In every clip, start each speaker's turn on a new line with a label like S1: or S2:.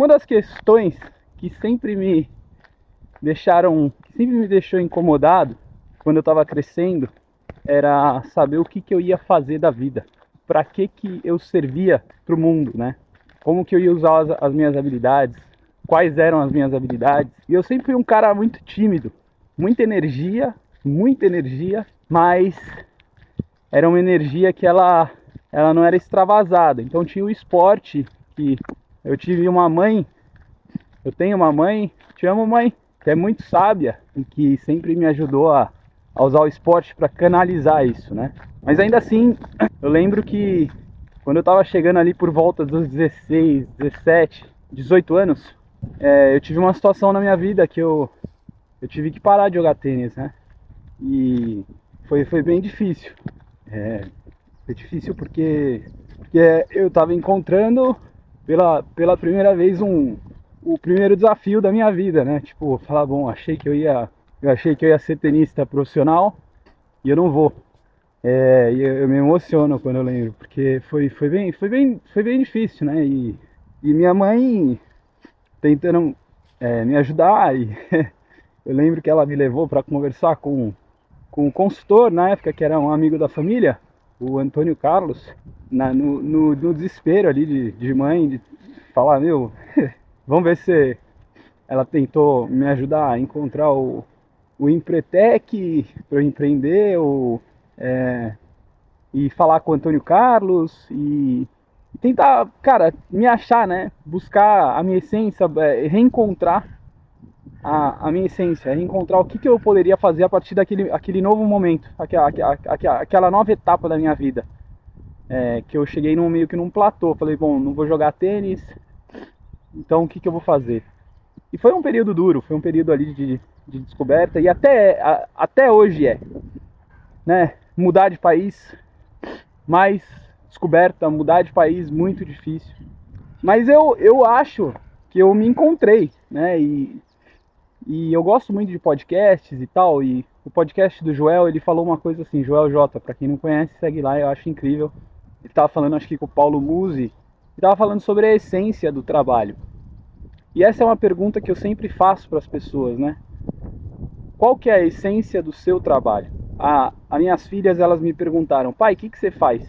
S1: Uma das questões que sempre me deixou incomodado quando eu estava crescendo era saber o que eu ia fazer da vida, para que eu servia para o mundo, né? Como que eu ia usar as minhas habilidades, quais eram as minhas habilidades. E eu sempre fui um cara muito tímido, muita energia, mas era uma energia que ela não era extravasada. Então tinha o esporte, que eu tenho uma mãe, te amo, mãe, que é muito sábia e que sempre me ajudou a usar o esporte para canalizar isso, né? Mas ainda assim, eu lembro que quando eu tava chegando ali por volta dos 16, 17, 18 anos, eu tive uma situação na minha vida que eu tive que parar de jogar tênis, né? E foi bem difícil. Foi difícil porque eu tava encontrando pela primeira vez o primeiro desafio da minha vida, né? Tipo, falar, bom, eu achei que eu ia ser tenista profissional e eu não vou. E eu me emociono quando eu lembro, porque foi bem difícil, né? E minha mãe tentando me ajudar, e eu lembro que ela me levou para conversar com o consultor na época, que era um amigo da família, o Antônio Carlos, no desespero ali de mãe, de falar, meu, vamos ver se ela tentou me ajudar a encontrar o Empretec para eu empreender, e falar com o Antônio Carlos e tentar, cara, me achar, né? Buscar a minha essência, reencontrar a minha essência, reencontrar o que eu poderia fazer a partir daquele novo momento, aquela nova etapa da minha vida. Que eu cheguei meio que num platô, falei, bom, não vou jogar tênis, então o que eu vou fazer? E foi um período duro, foi um período ali de descoberta, e até hoje né? Mudar de país, mais descoberta, mudar de país, muito difícil. Mas eu acho que eu me encontrei, né? E eu gosto muito de podcasts e tal, e o podcast do Joel, ele falou uma coisa assim, Joel J, pra quem não conhece, segue lá, eu acho incrível. Ele tava falando, acho que com o Paulo Musi, e tava falando sobre a essência do trabalho. E essa é uma pergunta que eu sempre faço para as pessoas, né? Qual que é a essência do seu trabalho? As minhas filhas, elas me perguntaram, pai, o que você faz?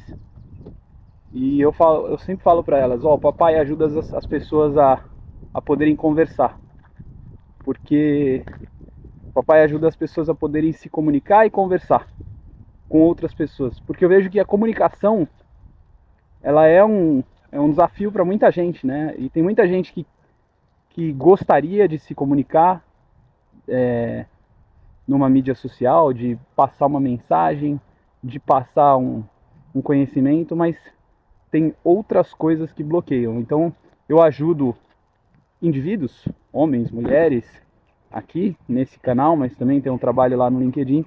S1: E eu sempre falo para elas, o papai ajuda as pessoas a poderem conversar. Porque o papai ajuda as pessoas a poderem se comunicar e conversar com outras pessoas. Porque eu vejo que a comunicação, ela é um desafio para muita gente, né? E tem muita gente que gostaria de se comunicar numa mídia social, de passar uma mensagem, de passar um conhecimento, mas tem outras coisas que bloqueiam. Então eu ajudo indivíduos, homens, mulheres, aqui nesse canal, mas também tem um trabalho lá no LinkedIn,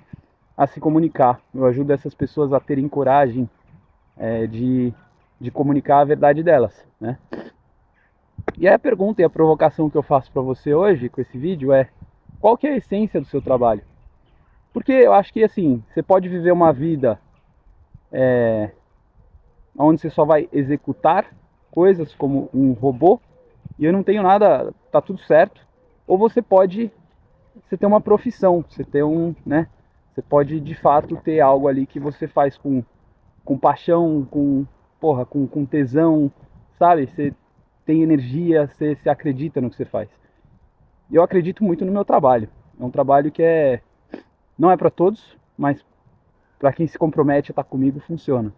S1: a se comunicar. Eu ajudo essas pessoas a terem coragem de comunicar a verdade delas, né? E a pergunta e a provocação que eu faço para você hoje com esse vídeo é: qual que é a essência do seu trabalho? Porque eu acho que assim, você pode viver uma vida onde você só vai executar coisas como um robô, e eu não tenho nada, tá tudo certo. Ou você ter uma profissão, você ter né? Você pode de fato ter algo ali que você faz com paixão, com tesão, sabe? Você tem energia, você acredita no que você faz. Eu acredito muito no meu trabalho. É um trabalho que não é para todos, mas para quem se compromete a estar comigo, funciona,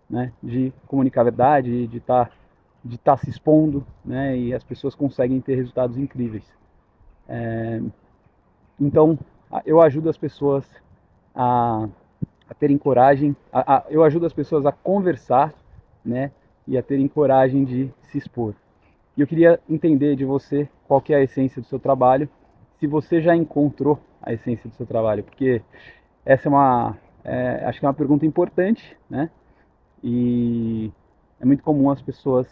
S1: né? De comunicar a verdade, de estar se expondo, né? E as pessoas conseguem ter resultados incríveis. Então, eu ajudo as pessoas a terem coragem, eu ajudo as pessoas a conversar, né? E a terem coragem de se expor. E eu queria entender de você qual que é a essência do seu trabalho, se você já encontrou a essência do seu trabalho, porque essa acho que é uma pergunta importante, né? E é muito comum as pessoas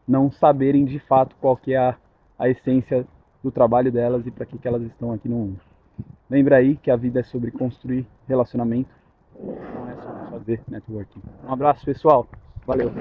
S1: não saberem de fato qual que é a essência do trabalho delas e para que elas estão aqui no mundo. Lembra aí que a vida é sobre construir relacionamento, não é sobre fazer networking. Um abraço, pessoal. Valeu.